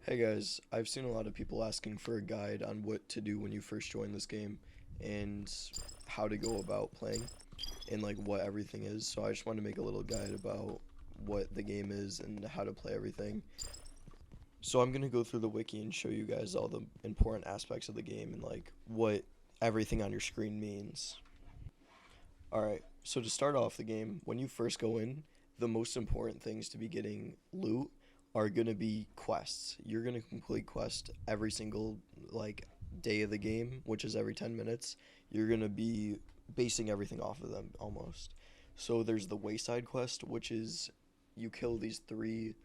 Hey guys, I've seen a lot of people asking for a guide on what to do when you first join this game and how to go about playing and like what everything is. So I just want to make a little guide about what the game is and how to play everything. So I'm going to go through the wiki and show you guys all the important aspects of the game and like what everything on your screen means. Alright, so to start off the game, when you first go in, the most important things to be getting loot are gonna be quests. You're gonna complete quest every single like day of the game, which is every 10 minutes. You're gonna be basing everything off of them almost. So there's the Wayside quest, which is you kill these three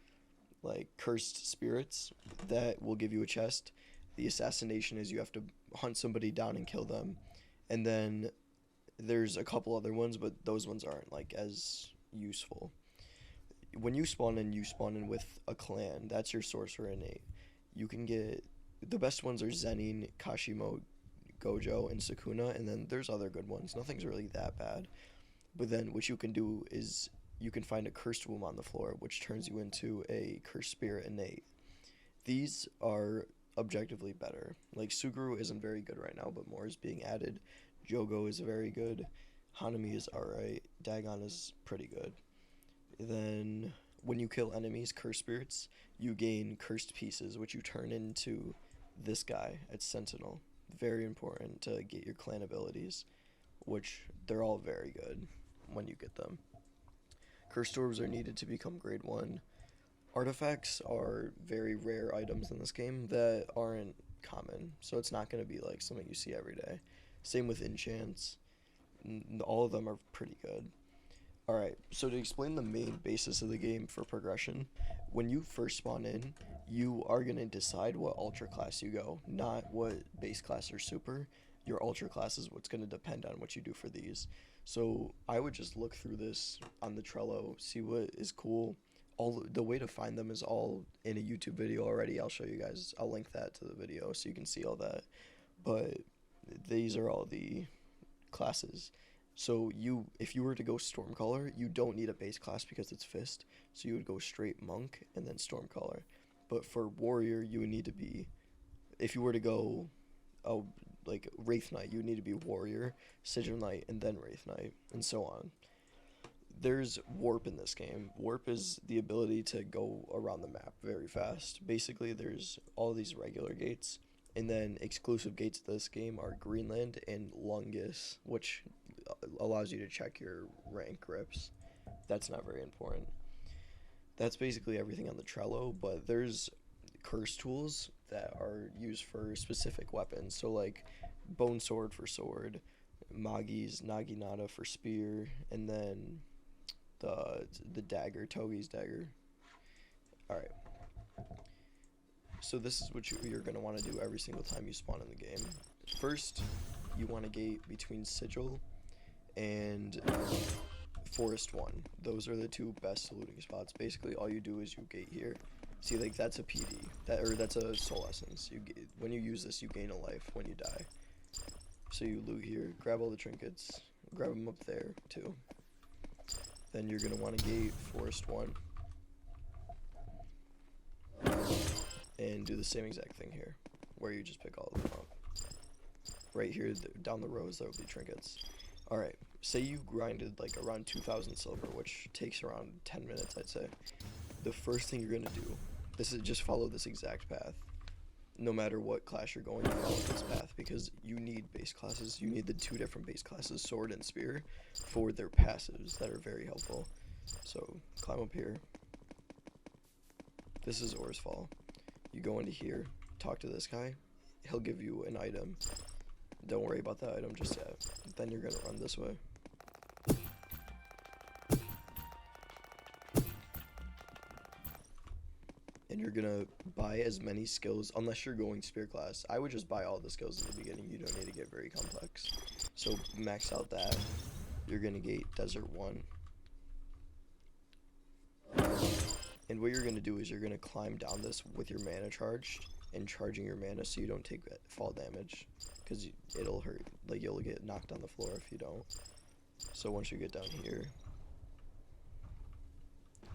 like cursed spirits that will give you a chest. The assassination is you have to hunt somebody down and kill them. And then there's a couple other ones, but those ones aren't like as useful. When you spawn in with a clan. That's your sorcerer innate. You can get the best ones are Zenin, Kashimo, Gojo, and Sukuna, and then there's other good ones. Nothing's really that bad. But then what you can do is you can find a cursed womb on the floor, which turns you into a cursed spirit innate. These are objectively better. Like Suguru isn't very good right now, but more is being added. Jogo is very good. Hanami is alright. Dagon is pretty good. Then when you kill enemies, cursed spirits, you gain cursed pieces, which you turn into this guy at Sentinel. Very important to get your clan abilities, which they're all very good when you get them. Cursed orbs are needed to become grade 1. Artifacts are very rare items in this game that aren't common, so it's not going to be like something you see every day. Same with enchants. All of them are pretty good. Alright, so to explain the main basis of the game for progression, when you first spawn in, you are going to decide what ultra class you go, not what base class or super. Your ultra class is what's going to depend on what you do for these. So I would just look through this on the Trello, see what is cool. All the way to find them is all in a YouTube video already. I'll show you guys. I'll link that to the video so you can see all that. But these are all the classes. So if you were to go Stormcaller, you don't need a base class because it's Fist. So you would go straight Monk and then Stormcaller. But for Warrior, you would need to be, if you were to go, like Wraith Knight, you would need to be Warrior, Sigil Knight, and then Wraith Knight, and so on. There's Warp in this game. Warp is the ability to go around the map very fast. Basically, there's all these regular gates, and then exclusive gates to this game are Greenland and Lungus, which allows you to check your rank grips. That's not very important. That's basically everything on the Trello, but there's curse tools that are used for specific weapons. So like Bone Sword for sword, Magi's Naginata for spear, and then the dagger, Togi's dagger. Alright. So this is what you're going to want to do every single time you spawn in the game. First, you want to gate between Sigil and Forest 1. Those are the two best looting spots. Basically, all you do is you gate here. See, like, that's a PD. That's a soul essence. When you use this, you gain a life when you die. So you loot here, grab all the trinkets, grab them up there, too. Then you're going to want to gate Forest 1. And do the same exact thing here, where you just pick all of them up. Right here, down the rows, there will be trinkets. Alright, say you grinded like around 2,000 silver, which takes around 10 minutes, I'd say. The first thing you're going to do, this is just follow this exact path. No matter what class you're going, you follow this path, because you need base classes. You need the two different base classes, sword and spear, for their passives that are very helpful. So, climb up here. This is Or's Fall. You go into here, talk to this guy, he'll give you an item. Don't worry about that item just yet. Then you're gonna run this way. And you're gonna buy as many skills, unless you're going spear class. I would just buy all the skills in the beginning. You don't need to get very complex. So max out that. You're gonna gate Desert 1. And what you're gonna do is you're gonna climb down this with your mana charged and charging your mana so you don't take fall damage, because it'll hurt. Like, you'll get knocked on the floor if you don't. So once you get down here,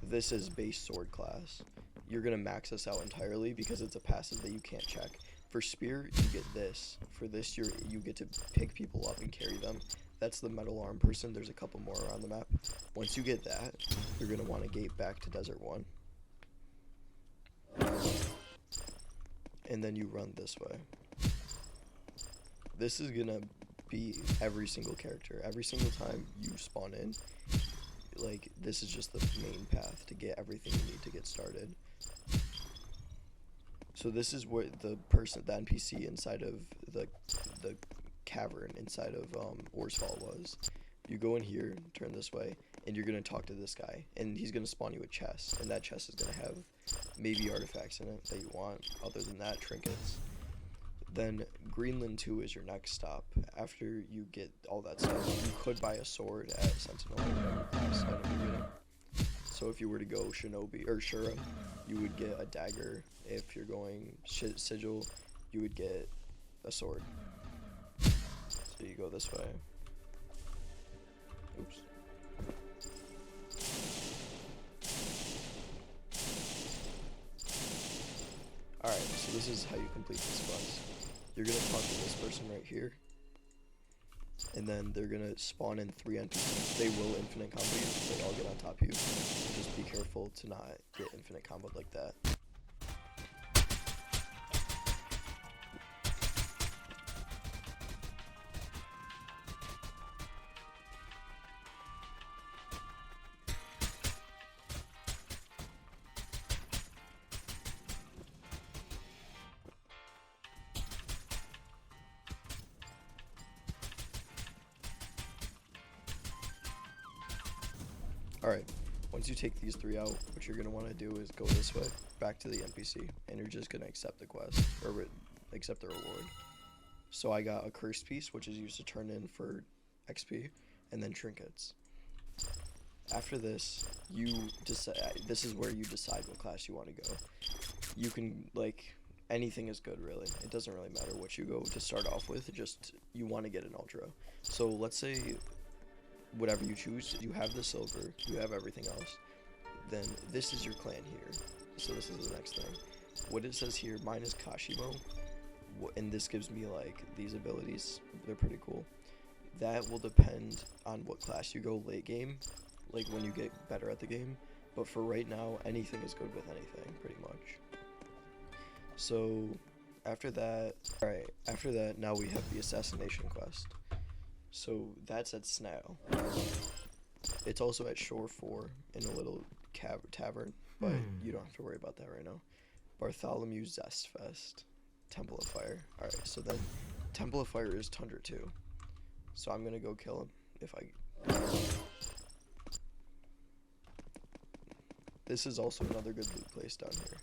this is base sword class. you're gonna max this out entirely because it's a passive that you can't check. For Spear, you get this. For this, you get to pick people up and carry them. That's the metal arm person. There's a couple more around the map. Once you get that, you're gonna want to gate back to Desert 1. And then you run this way. This is gonna be every single character. Every single time you spawn in, like, this is just the main path to get everything you need to get started. So this is what the NPC inside of the cavern inside of Orsfall was. You go in here, turn this way, and you're gonna talk to this guy, and he's gonna spawn you a chest, and that chest is gonna have maybe artifacts in it that you want. Other than that, trinkets. Then Greenland 2 is your next stop. After you get all that stuff, you could buy a sword at Sentinel class at the beginning. So if you were to go Shinobi or Shura, you would get a dagger. If you're going Sigil, you would get a sword. So you go this way. Oops. Alright, so this is how you complete this quest. You're gonna talk to this person right here, and then they're gonna spawn in 3 NPCs. They will infinite combo you if they all get on top of you. So just be careful to not get infinite comboed like that. Alright, once you take these 3 out, what you're going to want to do is go this way, back to the NPC, and you're just going to accept the quest, or accept the reward. So I got a cursed piece, which is used to turn in for XP, and then trinkets. After this, this is where you decide what class you want to go. You can, like, anything is good, really. It doesn't really matter what you go to start off with, just you want to get an ultra. So let's say whatever you choose, you have the silver, you have everything else, then this is your clan here. So this is the next thing. What it says here, mine is Kashimo, and this gives me like these abilities. They're pretty cool. That will depend on what class you go late game, like when you get better at the game, but for right now, anything is good with anything, pretty much. So after that, alright, after that, now we have the assassination quest. So that's at Snail. It's also at Shore 4 in a little tavern, but you don't have to worry about that right now. Bartholomew Zestfest, Temple of Fire. Alright, so then Temple of Fire is Tundra 2. So I'm gonna go kill him if I... This is also another good loot place down here.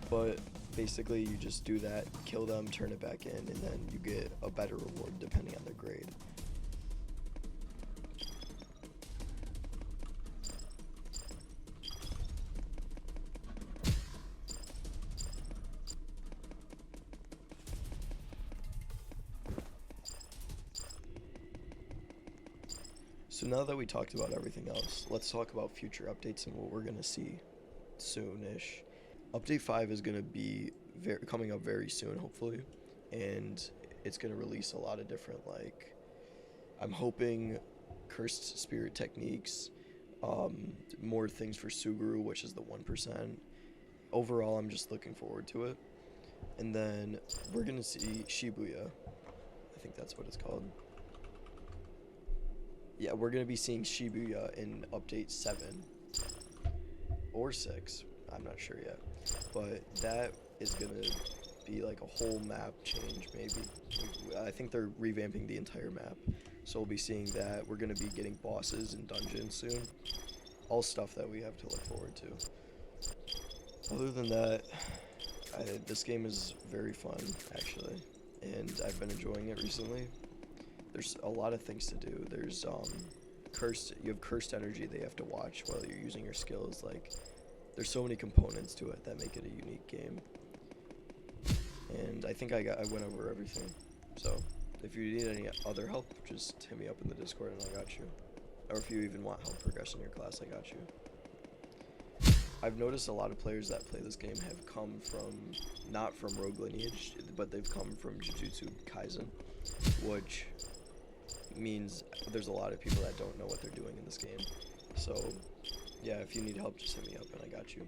But basically you just do that, kill them, turn it back in, and then you get a better reward depending on their grade. So now that we talked about everything else, let's talk about future updates and what we're going to see soon-ish. Update 5 is going to be coming up very soon, hopefully, and it's going to release a lot of different, like, I'm hoping cursed spirit techniques, more things for Suguru, which is the 1%. Overall, I'm just looking forward to it. And then we're going to see Shibuya. I think that's what it's called. Yeah, we're going to be seeing Shibuya in Update 7 or 6. I'm not sure yet. But that is going to be like a whole map change, maybe. I think they're revamping the entire map. So we'll be seeing that. We're going to be getting bosses and dungeons soon. all stuff that we have to look forward to. Other than that, this game is very fun, actually, and I've been enjoying it recently. There's a lot of things to do. There's you have cursed energy that you have to watch while you're using your skills. Like, there's so many components to it that make it a unique game. And I think I went over everything. So if you need any other help, just hit me up in the Discord and I got you. Or if you even want help progressing your class, I got you. I've noticed a lot of players that play this game have come from, not from Rogue Lineage, but they've come from Jujutsu Kaisen, which means there's a lot of people that don't know what they're doing in this game. So yeah, if you need help, just hit me up and I got you.